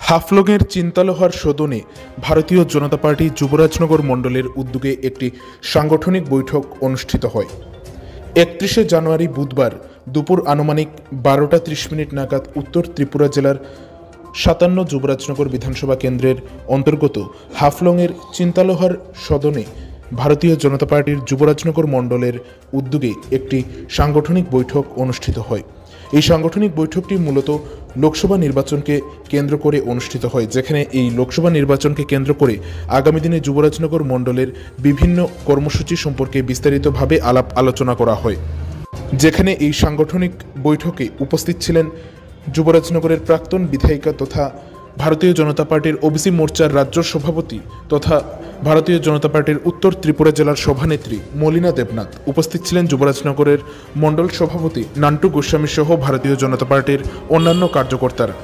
হাফলংয়ের চিন্তালোহার সদনে ভারতীয় জনতা পার্টি যুবরাজনগর মণ্ডলের উদ্যোগে একটি সাংগঠনিক বৈঠক অনুষ্ঠিত হয়। 31শে জানুয়ারি বুধবার দুপুর আনুমানিক 12টা 30 মিনিট নাগাদ উত্তর ত্রিপুরা জেলার 57 যুবরাজনগর বিধানসভা কেন্দ্রের অন্তর্গত হাফলংয়ের চিন্তালোহার সদনে ভারতীয় জনতা পার্টির যুবরাজনগর মণ্ডলের উদ্যোগে একটি সাংগঠনিক বৈঠক অনুষ্ঠিত হয়। এই সাংগঠনিক বৈঠকটি মূলত লোকসভা নির্বাচনকে কেন্দ্র করে অনুষ্ঠিত হয়, যেখানে এই লোকসভা নির্বাচনকে কেন্দ্র করে আগামী দিনে যুবরাজনগর মণ্ডলের বিভিন্ন কর্মসূচি সম্পর্কে বিস্তারিতভাবে আলাপ আলোচনা করা হয়। যেখানে এই সাংগঠনিক বৈঠকে উপস্থিত ছিলেন যুবরাজনগরের প্রাক্তন বিধায়িকা তথা ভারতীয় জনতা পার্টির ওবিসি মোর্চার রাজ্য সভাপতি তথা ভারতীয় জনতা পার্টির উত্তর ত্রিপুরা জেলার সভানেত্রী মলিনা দেবনাথ, উপস্থিত ছিলেন যুবরাজনগরের মণ্ডল সভাপতি নান্টু গোস্বামী সহ ভারতীয় জনতা পার্টির অন্যান্য কার্যকর্তারা।